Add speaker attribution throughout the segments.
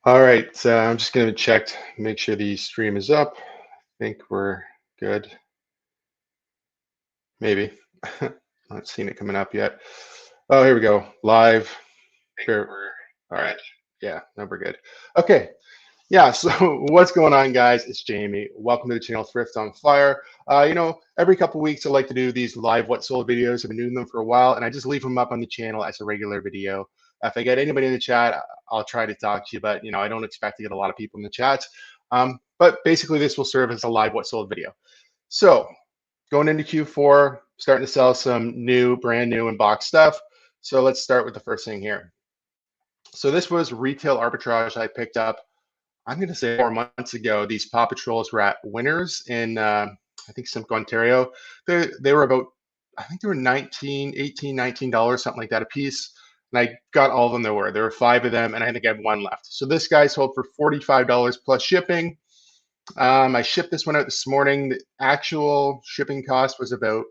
Speaker 1: All right, so I'm just going to check, make sure the stream is up. I think we're good. Maybe. Not seeing it coming up yet. Oh, here we go. Live. Here. All right. Yeah, no, we're good. Okay. Yeah, so what's going on, guys? It's Jamie. Welcome to the channel Thrift on Fire. Every couple weeks I like to do these live what sold videos. I've been doing them for a while, and I just leave them up on the channel as a regular video. If I get anybody in the chat, I'll try to talk to you, but I don't expect to get a lot of people in the chat. But basically, this will serve as a live what sold video. So going into Q4, starting to sell some brand new and box stuff. So let's start with the first thing here. So this was retail arbitrage I picked up. I'm going to say 4 months ago. These Paw Patrols were at Winners in, I think, Simcoe, Ontario. They were about, I think they were $19, something like that a piece. And I got all of them there were. There were 5 of them, and I think I have 1 left. So this guy sold for $45 plus shipping. I shipped this one out this morning. The actual shipping cost was about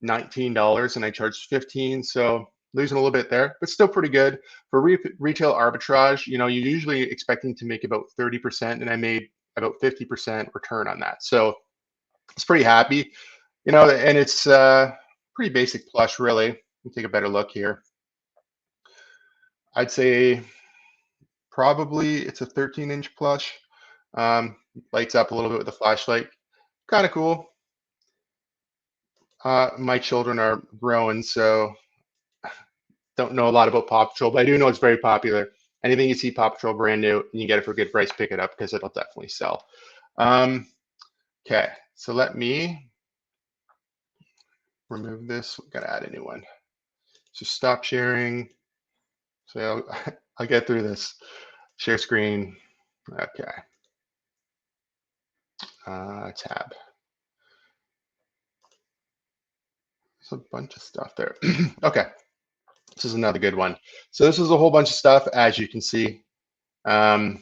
Speaker 1: $19, and I charged $15. So losing a little bit there, but still pretty good for retail arbitrage. You're usually expecting to make about 30%, and I made about 50% return on that. So it's pretty happy, and it's pretty basic plush, really. Let me take a better look here. I'd say probably it's a 13-inch plush. Lights up a little bit with the flashlight. Kind of cool. My children are growing, so don't know a lot about Paw Patrol, but I do know it's very popular. Anything you see Paw Patrol brand new and you get it for a good price, pick it up because it'll definitely sell. Okay, so let me remove this. We've got to add a new one. So stop sharing. So I'll get through this. Share screen. Okay. Tab. There's a bunch of stuff there. Okay. This is another good one. So this is a whole bunch of stuff, as you can see. So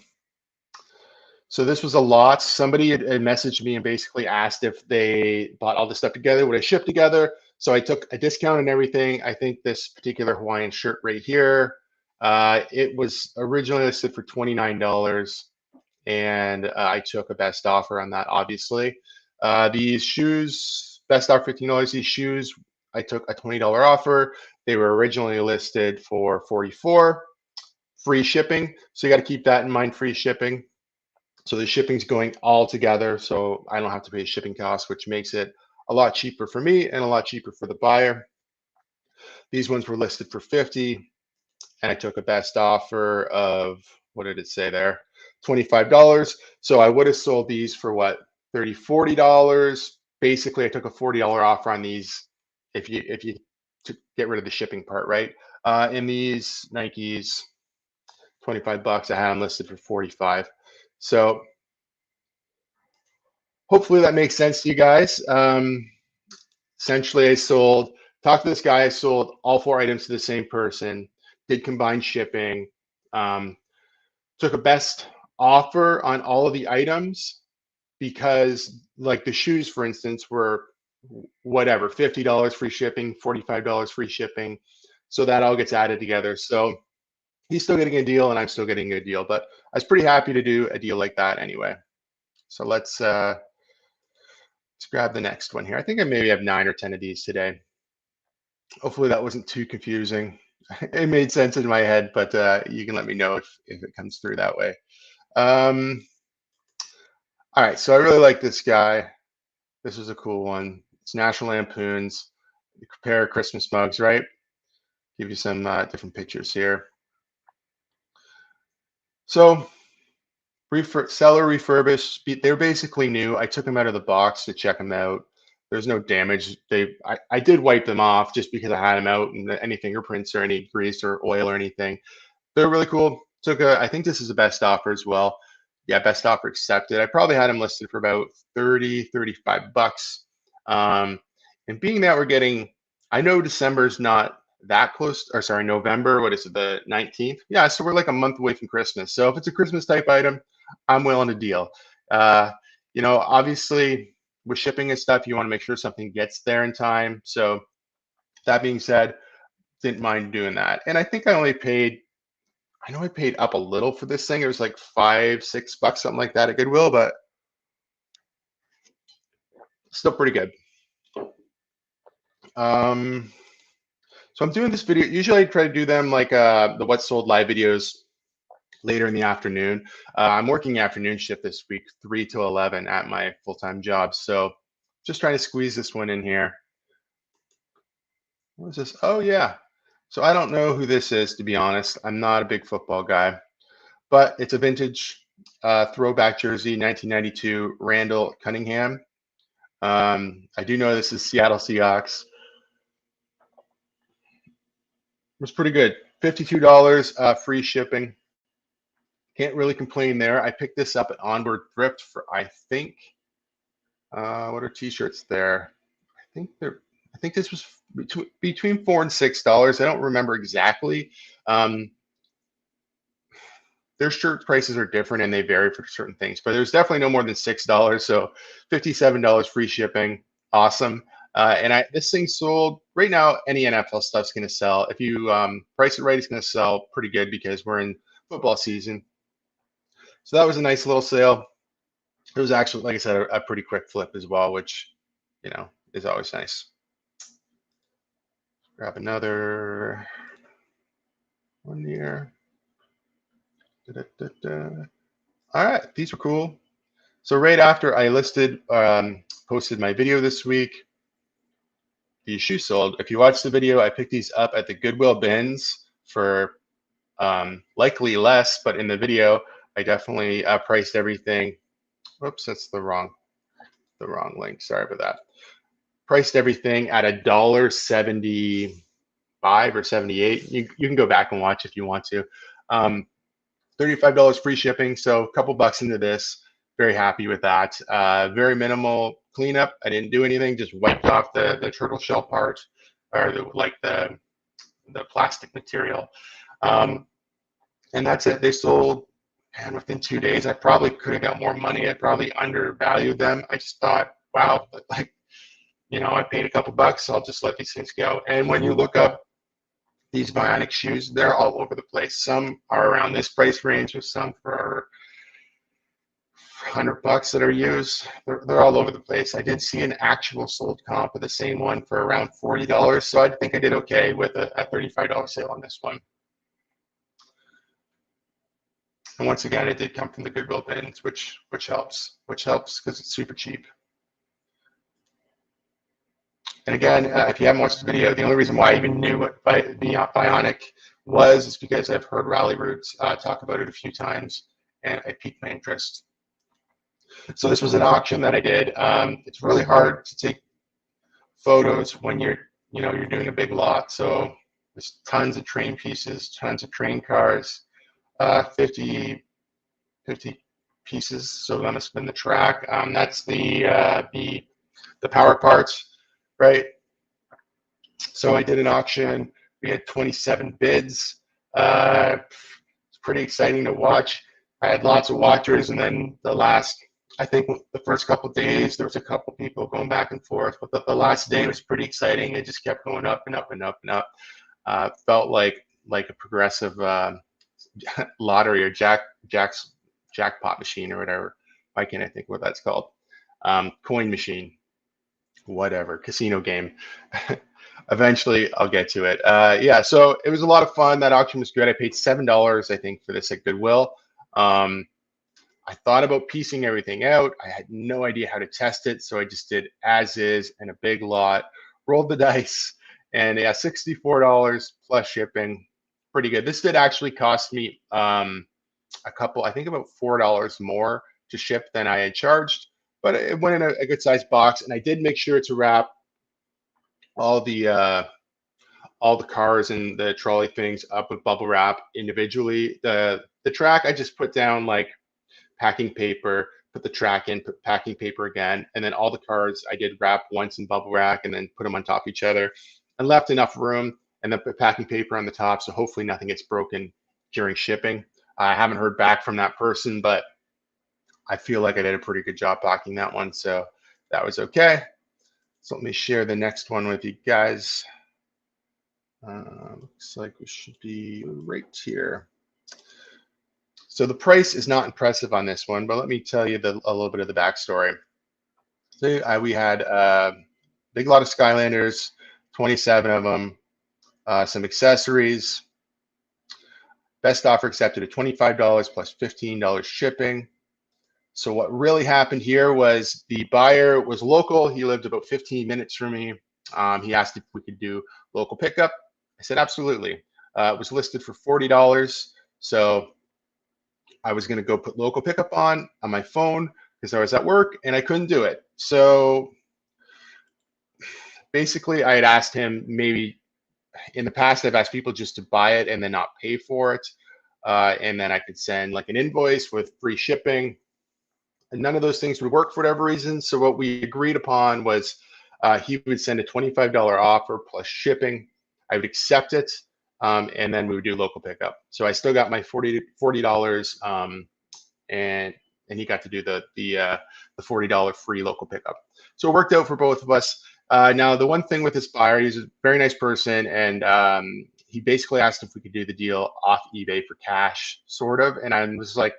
Speaker 1: this was a lot. Somebody had messaged me and basically asked if they bought all this stuff together, would I ship together? So I took a discount and everything. I think this particular Hawaiian shirt right here, it was originally listed for $29, and I took a best offer on that, obviously. These shoes, best offer $15. These shoes, I took a $20 offer. They were originally listed for $44, free shipping. So you got to keep that in mind, free shipping. So the shipping's going all together, so I don't have to pay shipping costs, which makes it a lot cheaper for me and a lot cheaper for the buyer. These ones were listed for $50, and I took a best offer of, what did it say there? $25. So I would have sold these for what, $30, $40. Basically, I took a $40 offer on these if you get rid of the shipping part, right? In these Nikes, $25, I had them listed for $45. So hopefully that makes sense to you guys. Essentially, talked to this guy, I sold all 4 items to the same person, did combined shipping, took a best offer on all of the items because, like the shoes, for instance, were whatever, $50 free shipping, $45 free shipping. So that all gets added together. So he's still getting a deal and I'm still getting a deal, but I was pretty happy to do a deal like that anyway. So let's grab the next one here. I think I maybe have 9 or 10 of these today. Hopefully that wasn't too confusing. It made sense in my head, but you can let me know if it comes through that way. All right, so I really like this guy. This is a cool one. It's National Lampoon's. You compare Christmas mugs, right? Give you some different pictures here. So seller refurbished. They're basically new. I took them out of the box to check them out. There's no damage. I did wipe them off just because I had them out, and any fingerprints or any grease or oil or anything. They're really cool. I think this is the best offer as well. Yeah, best offer accepted. I probably had them listed for about 30, $35. And being that we're getting, I know December's not that close, or sorry, November, what is it, the 19th? Yeah, so we're like a month away from Christmas. So if it's a Christmas type item, I'm willing to deal. Obviously with shipping and stuff, you want to make sure something gets there in time. So that being said, didn't mind doing that. And I think I only paid, I know I paid up a little for this thing. It was like $5, $6, something like that at Goodwill, but still pretty good. So I'm doing this video. Usually I try to do them like the What Sold live videos later in the afternoon. I'm working afternoon shift this week, 3 to 11 at my full-time job. So just trying to squeeze this one in here. What is this? Oh, yeah. So I don't know who this is, to be honest. I'm not a big football guy, but it's a vintage throwback jersey, 1992, Randall Cunningham. I do know this is Seattle Seahawks. It was pretty good. $52 free shipping. Can't really complain there. I picked this up at Onward Thrift for, I think, what are t-shirts there? I think this was between $4 and $6. I don't remember exactly. Their shirt prices are different and they vary for certain things, but there's definitely no more than $6. So $57 free shipping. Awesome. And this thing sold right now. Any NFL stuff's going to sell. If you price it right, it's going to sell pretty good because we're in football season. So that was a nice little sale. It was actually, like I said, a pretty quick flip as well, which, you know, is always nice. Grab another one here. All right, these were cool. So right after I posted my video this week, these shoes sold. If you watch the video, I picked these up at the Goodwill bins for likely less, but in the video, I definitely priced everything. Whoops, that's the wrong link. Sorry about that. Priced everything at $1.75 or 78. You can go back and watch if you want to. $35 free shipping, so a couple bucks into this. Very happy with that. Very minimal cleanup. I didn't do anything, just wiped off the turtle shell part, or the plastic material. And that's it. They sold, and within 2 days, I probably could have got more money. I probably undervalued them. I just thought, wow, like, you know, I paid a couple bucks, so I'll just let these things go. And when you look up these Bionic shoes, they're all over the place. Some are around this price range, with some for $100 that are used. They're all over the place. I did see an actual sold comp of the same one for around $40, so I think I did okay with a $35 sale on this one. And once again, it did come from the Goodwill bins, which helps because it's super cheap. And again, if you haven't watched the video, the only reason why I even knew what Bionic was is because I've heard Rally Roots talk about it a few times, and I piqued my interest. So this was an auction that I did. It's really hard to take photos when you're doing a big lot. So there's tons of train pieces, tons of train cars, 50 pieces. So I'm gonna spin the track. That's the power parts. Right. So I did an auction. We had 27 bids. It's pretty exciting to watch. I had lots of watchers, and then I think the first couple of days, there was a couple of people going back and forth, but the last day was pretty exciting. It just kept going up and up and up and up. Felt like a progressive lottery or jackpot machine or whatever. Why can't I think what that's called? Coin machine. Whatever, casino game. Eventually I'll get to it. Yeah, so it was a lot of fun. That auction was good. I paid $7, I think, for this at Goodwill. I thought about piecing everything out. I had no idea how to test it, so I just did as is in a big lot, rolled the dice, and yeah, $64 plus shipping. Pretty good. This did actually cost me I think about $4 more to ship than I had charged. But it went in a good sized box, and I did make sure to wrap all the cars and the trolley things up with bubble wrap individually. The track I just put down like packing paper, put the track in, put packing paper again, and then all the cars I did wrap once in bubble wrap and then put them on top of each other, and left enough room, and then put packing paper on the top so hopefully nothing gets broken during shipping. I haven't heard back from that person, but I feel like I did a pretty good job packing that one, so that was okay. So let me share the next one with you guys. Looks like we should be right here. So the price is not impressive on this one, but let me tell you a little bit of the backstory. So we had a big lot of Skylanders, 27 of them, some accessories. Best offer accepted at $25 plus $15 shipping. So what really happened here was the buyer was local. He lived about 15 minutes from me. He asked if we could do local pickup. I said, absolutely. It was listed for $40. So I was going to go put local pickup on my phone because I was at work and I couldn't do it. So basically I had asked him, maybe in the past, I've asked people just to buy it and then not pay for it. And then I could send like an invoice with free shipping. And none of those things would work for whatever reason. So what we agreed upon was he would send a $25 offer plus shipping. I would accept it, and then we would do local pickup. So I still got my $40, and he got to do the $40 free local pickup. So it worked out for both of us. Now the one thing with this buyer, he's a very nice person, and he basically asked if we could do the deal off eBay for cash, sort of, and I was like,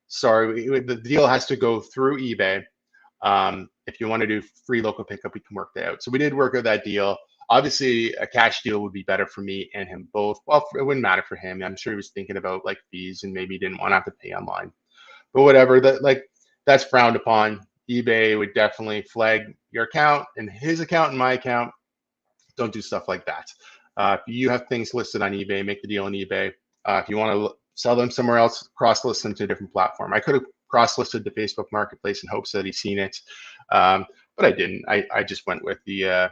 Speaker 1: sorry, the deal has to go through eBay. If you want to do free local pickup, we can work that out. So we did work out that deal. Obviously, a cash deal would be better for me and him both. Well, it wouldn't matter for him. I'm sure he was thinking about like fees and maybe he didn't want to have to pay online. But whatever, that's frowned upon. eBay would definitely flag your account and his account and my account. Don't do stuff like that. If you have things listed on eBay, make the deal on eBay. If you want to sell them somewhere else, cross-list them to a different platform. I could have cross-listed the Facebook Marketplace in hopes that he's seen it, but I didn't. I just went with the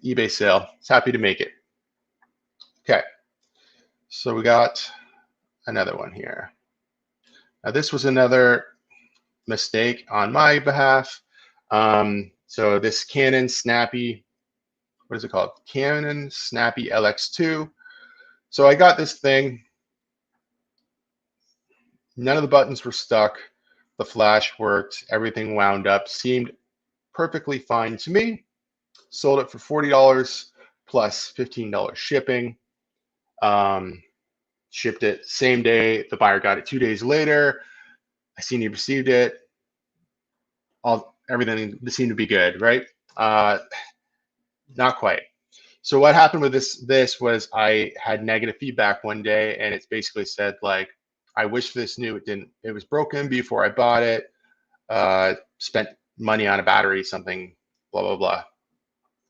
Speaker 1: eBay sale. It's happy to make it. Okay, so we got another one here. Now this was another mistake on my behalf. So this Canon Snappy, what is it called? Canon Snappy LX2. So I got this thing. None of the buttons were stuck. The flash worked. Everything wound up. Seemed perfectly fine to me. Sold it for $40 plus $15 shipping. Shipped it same day. The buyer got it 2 days later. I seen he received it. Everything seemed to be good, right? Not quite. So what happened with this was I had negative feedback one day, and it's basically said like, I wish this knew it was broken before I bought it, spent money on a battery, something, blah, blah, blah.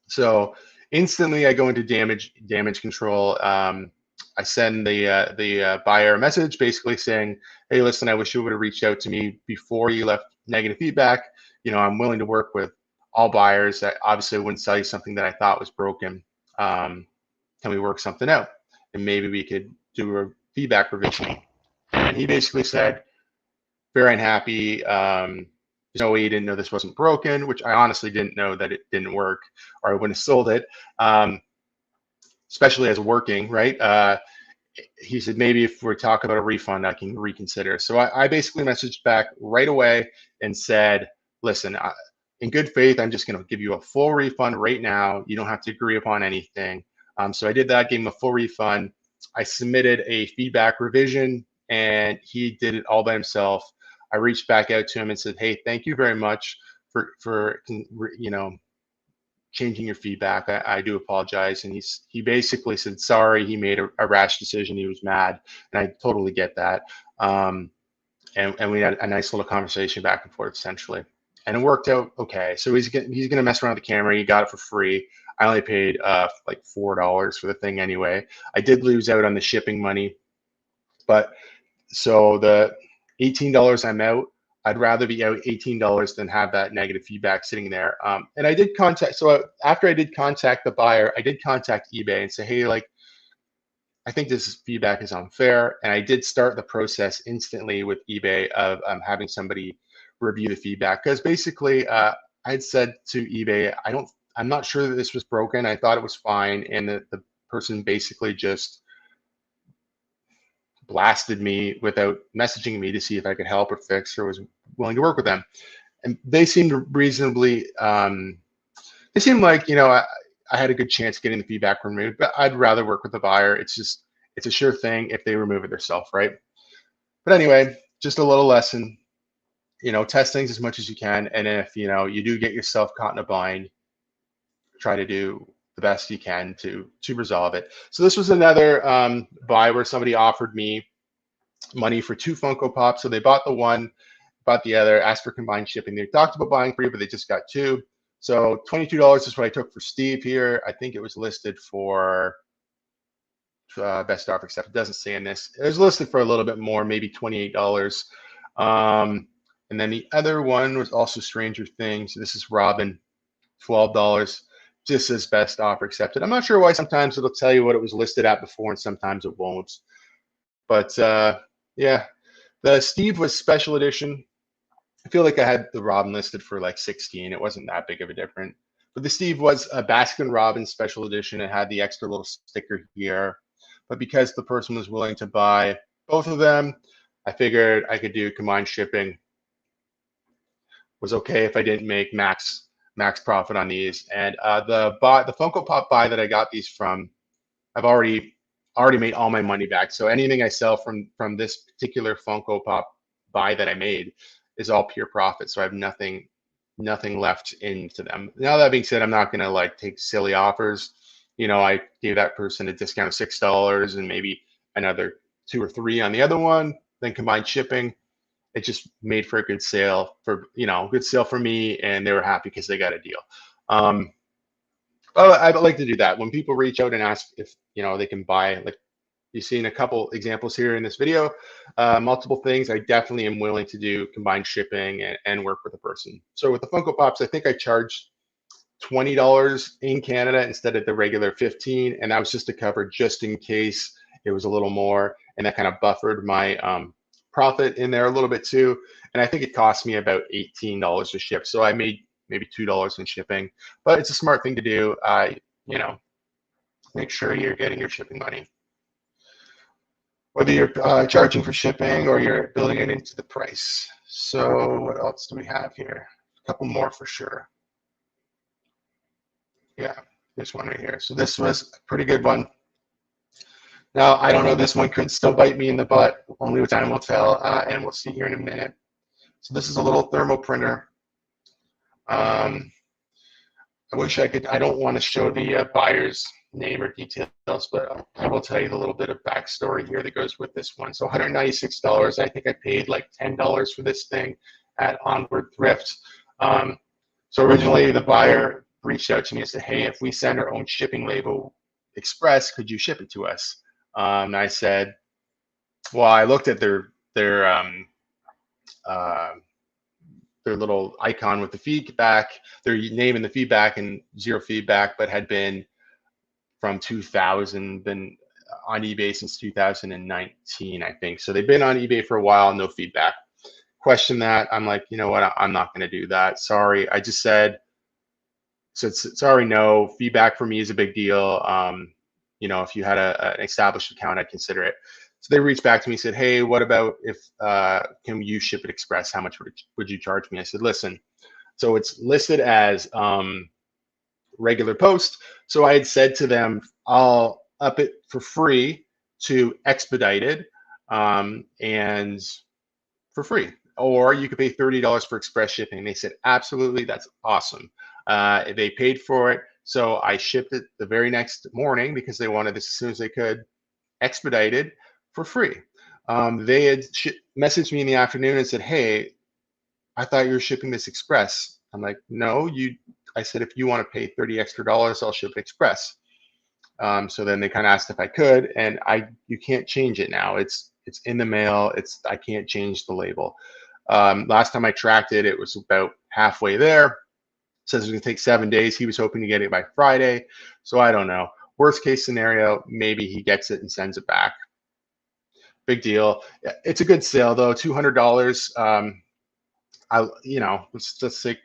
Speaker 1: So instantly I go into damage control. I send the buyer a message basically saying, hey, listen, I wish you would have reached out to me before you left negative feedback. You know, I'm willing to work with all buyers. I obviously wouldn't sell you something that I thought was broken. Can we work something out? And maybe we could do a feedback revision. And he basically said, very unhappy. There's no way he didn't know this wasn't broken, which I honestly didn't know that it didn't work, or I wouldn't have sold it, especially as working, right? He said, maybe if we're talking about a refund, I can reconsider. So I basically messaged back right away and said, listen, in good faith, I'm just going to give you a full refund right now. You don't have to agree upon anything. So I did that, gave him a full refund. I submitted a feedback revision, and he did it all by himself. I reached back out to him and said, hey, thank you very much for changing your feedback. I do apologize. And he basically said, sorry, he made a rash decision. He was mad. And I totally get that. And we had a nice little conversation back and forth, essentially. And it worked out okay. So he's gonna mess around with the camera. He got it for free. I only paid like $4 for the thing anyway. I did lose out on the shipping money, but so the $18 I'm out. I'd rather be out $18 than have that negative feedback sitting there. And I did after I did contact the buyer, I did contact eBay and say, hey, like, I think this feedback is unfair. And I did start the process instantly with eBay of having somebody review the feedback, because basically I had said to eBay, I'm not sure that this was broken. I thought it was fine. And the person basically just blasted me without messaging me to see if I could help or fix, or was willing to work with them. And they seemed reasonably, they seemed like, I had a good chance getting the feedback removed, but I'd rather work with the buyer. It's a sure thing if they remove it themselves, right? But anyway, just a little lesson. Test things as much as you can, and if you do get yourself caught in a bind, try to do the best you can to resolve it. So this was another buy where somebody offered me money for 2 Funko Pops. So they bought the one, bought the other, asked for combined shipping. They talked about buying 3, but they just got 2. So $22 is what I took for Steve here. I think it was listed for best offer accepted. It doesn't say in this. It was listed for a little bit more, maybe $28. And then the other one was also Stranger Things. This is Robin, $12. Just as best offer accepted. I'm not sure why sometimes it'll tell you what it was listed at before and sometimes it won't. But yeah, the Steve was special edition. I feel like I had the Robin listed for like 16. It wasn't that big of a difference. But the Steve was a Baskin Robbins special edition. It had the extra little sticker here. But because the person was willing to buy both of them, I figured I could do combined shipping. Was okay if I didn't make max profit on these. And the Funko Pop buy that I got these from, I've already made all my money back. So anything I sell from this particular Funko Pop buy that I made is all pure profit. So I have nothing left into them. Now that being said, I'm not gonna like take silly offers. I gave that person a discount of $6 and maybe another 2 or 3 on the other one, then combined shipping. It just made for a good sale good sale for me, and they were happy because they got a deal. I like to do that when people reach out and ask if they can buy. Like you've seen a couple examples here in this video, multiple things. I definitely am willing to do combined shipping and work with a person. So with the Funko Pops, I think I charged $20 in Canada instead of the regular 15, and that was just to cover just in case it was a little more, and that kind of buffered my profit in there a little bit too. And I think it cost me about $18 to ship. So I made maybe $2 in shipping, but it's a smart thing to do. Make sure you're getting your shipping money, whether you're charging for shipping or you're building it into the price. So what else do we have here? A couple more for sure. Yeah, this one right here. So this was a pretty good one. Now, I don't know, this one could still bite me in the butt. Only time will tell, and we'll see here in a minute. So this is a little thermal printer. I wish I could, I don't want to show the buyer's name or details, but I will tell you a little bit of backstory here that goes with this one. So $196, I think I paid like $10 for this thing at Onward Thrift. So originally the buyer reached out to me and said, hey, if we send our own shipping label express, could you ship it to us? And I said, well, I looked at their little icon with the feedback, their name in the feedback, and 0 feedback, but had been from 2000, been on eBay since 2019, I think. So they've been on eBay for a while, no feedback. Question that. I'm like, you know what? I'm not going to do that. Sorry. I just said, so sorry, no. Feedback for me is a big deal. If you had an established account, I'd consider it. So they reached back to me and said, hey, what about if, can you ship it express? How much would you charge me? I said, listen, so it's listed as regular post. So I had said to them, I'll up it for free to expedited and for free. Or you could pay $30 for express shipping. They said, absolutely, that's awesome. They paid for it. So I shipped it the very next morning because they wanted this as soon as they could, expedited for free. They had messaged me in the afternoon and said, hey, I thought you were shipping this express. I'm like, no, I said, if you want to pay $30 extra, I'll ship it express. So then they kind of asked if I could, and you can't change it now. It's in the mail. I can't change the label. Last time I tracked it, it was about halfway there. Says it's going to take 7 days. He was hoping to get it by Friday. So I don't know. Worst case scenario, maybe he gets it and sends it back. Big deal. It's a good sale though. $200. It's just like,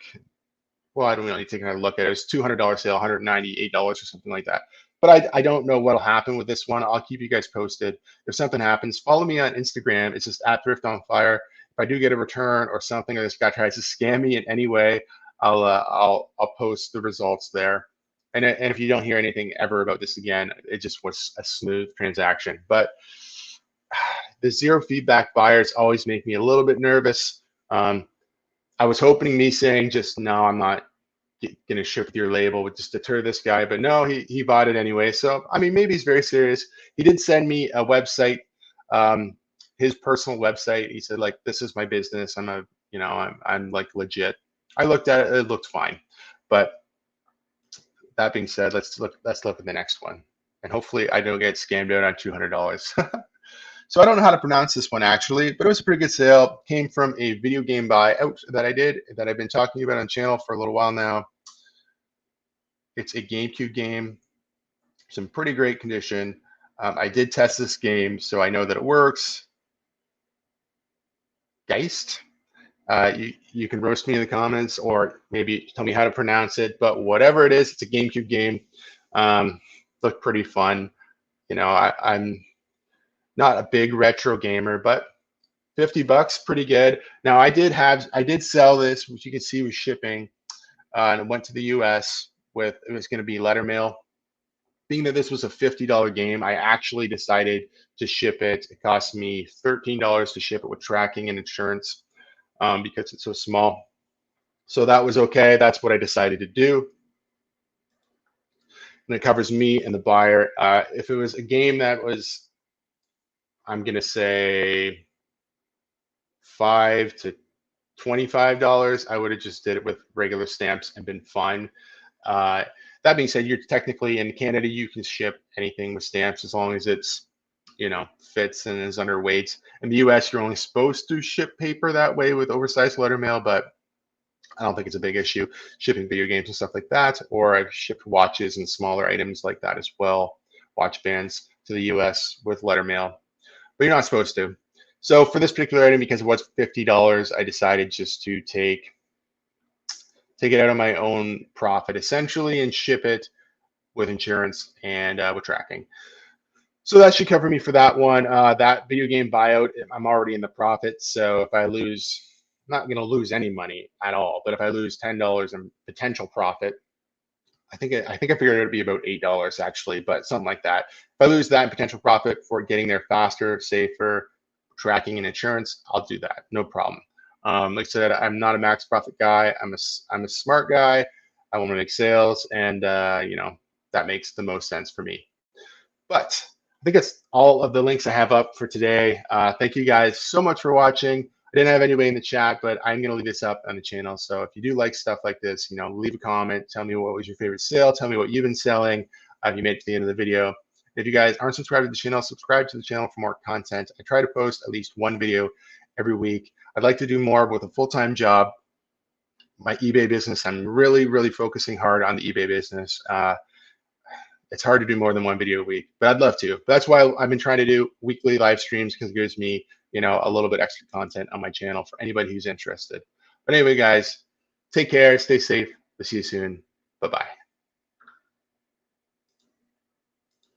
Speaker 1: well, I don't really take a look at it. It was $200 sale, $198 or something like that. But I don't know what'll happen with this one. I'll keep you guys posted. If something happens, follow me on Instagram. It's just @ThriftOnFire. If I do get a return or something, or this guy tries to scam me in any way, I'll post the results there. And if you don't hear anything ever about this again, it just was a smooth transaction. But the zero feedback buyers always make me a little bit nervous. I was hoping me saying just no, I'm not going to ship with your label would just deter this guy, but no, he bought it anyway. So I mean, maybe he's very serious. He did send me a website, his personal website. He said like, this is my business. I'm like legit. I looked at it. It looked fine, but that being said, let's look at the next one, and hopefully I don't get scammed out on $200. So I don't know how to pronounce this one actually, but it was a pretty good sale. Came from a video game buyout that I did that I've been talking about on the channel for a little while now. It's a GameCube game. It's in pretty great condition. I did test this game, so I know that it works. Geist. You can roast me in the comments or maybe tell me how to pronounce it, but whatever it is, it's a GameCube game. Looked pretty fun. You know, I'm not a big retro gamer, but $50, pretty good. Now I did sell this, which you can see was shipping, and it went to the US with, it was going to be letter mail. Being that this was a $50 game, I actually decided to ship it. It cost me $13 to ship it with tracking and insurance because it's so small. So that was okay. That's what I decided to do. And it covers me and the buyer. If it was a game that was, I'm going to say $5 to $25, I would have just did it with regular stamps and been fine. That being said, you're technically in Canada, you can ship anything with stamps as long as it's, you know, fits and is underweight. In the US, you're only supposed to ship paper that way with oversized letter mail, but I don't think it's a big issue shipping video games and stuff like that. Or I've shipped watches and smaller items like that as well, watch bands to the US with letter mail, but you're not supposed to. So for this particular item, because it was $50, I decided just to take it out of my own profit essentially and ship it with insurance and with tracking. So that should cover me for that one. That video game buyout, I'm already in the profit. So if I lose, I'm not going to lose any money at all. But if I lose $10 in potential profit, I think I figured it would be about $8 actually, but something like that. If I lose that in potential profit for getting there faster, safer, tracking and insurance, I'll do that. No problem. Like I said, I'm not a max profit guy. I'm a smart guy. I want to make sales, and you know, that makes the most sense for me. But I think that's all of the links I have up for today. Thank you guys so much for watching. I didn't have anybody in the chat, but I'm gonna leave this up on the channel. So if you do like stuff like this, you know, leave a comment. Tell me what was your favorite sale. Tell me what you've been selling. If you made it to the end of the video. If you guys aren't subscribed to the channel, subscribe to the channel for more content. I try to post at least one video every week. I'd like to do more with a full-time job. My eBay business, I'm really focusing hard on the eBay business. It's hard to do more than one video a week, but I'd love to. But that's why I've been trying to do weekly live streams, because it gives me, you know, a little bit extra content on my channel for anybody who's interested. But anyway, guys, take care, stay safe. We'll see you soon. Bye-bye.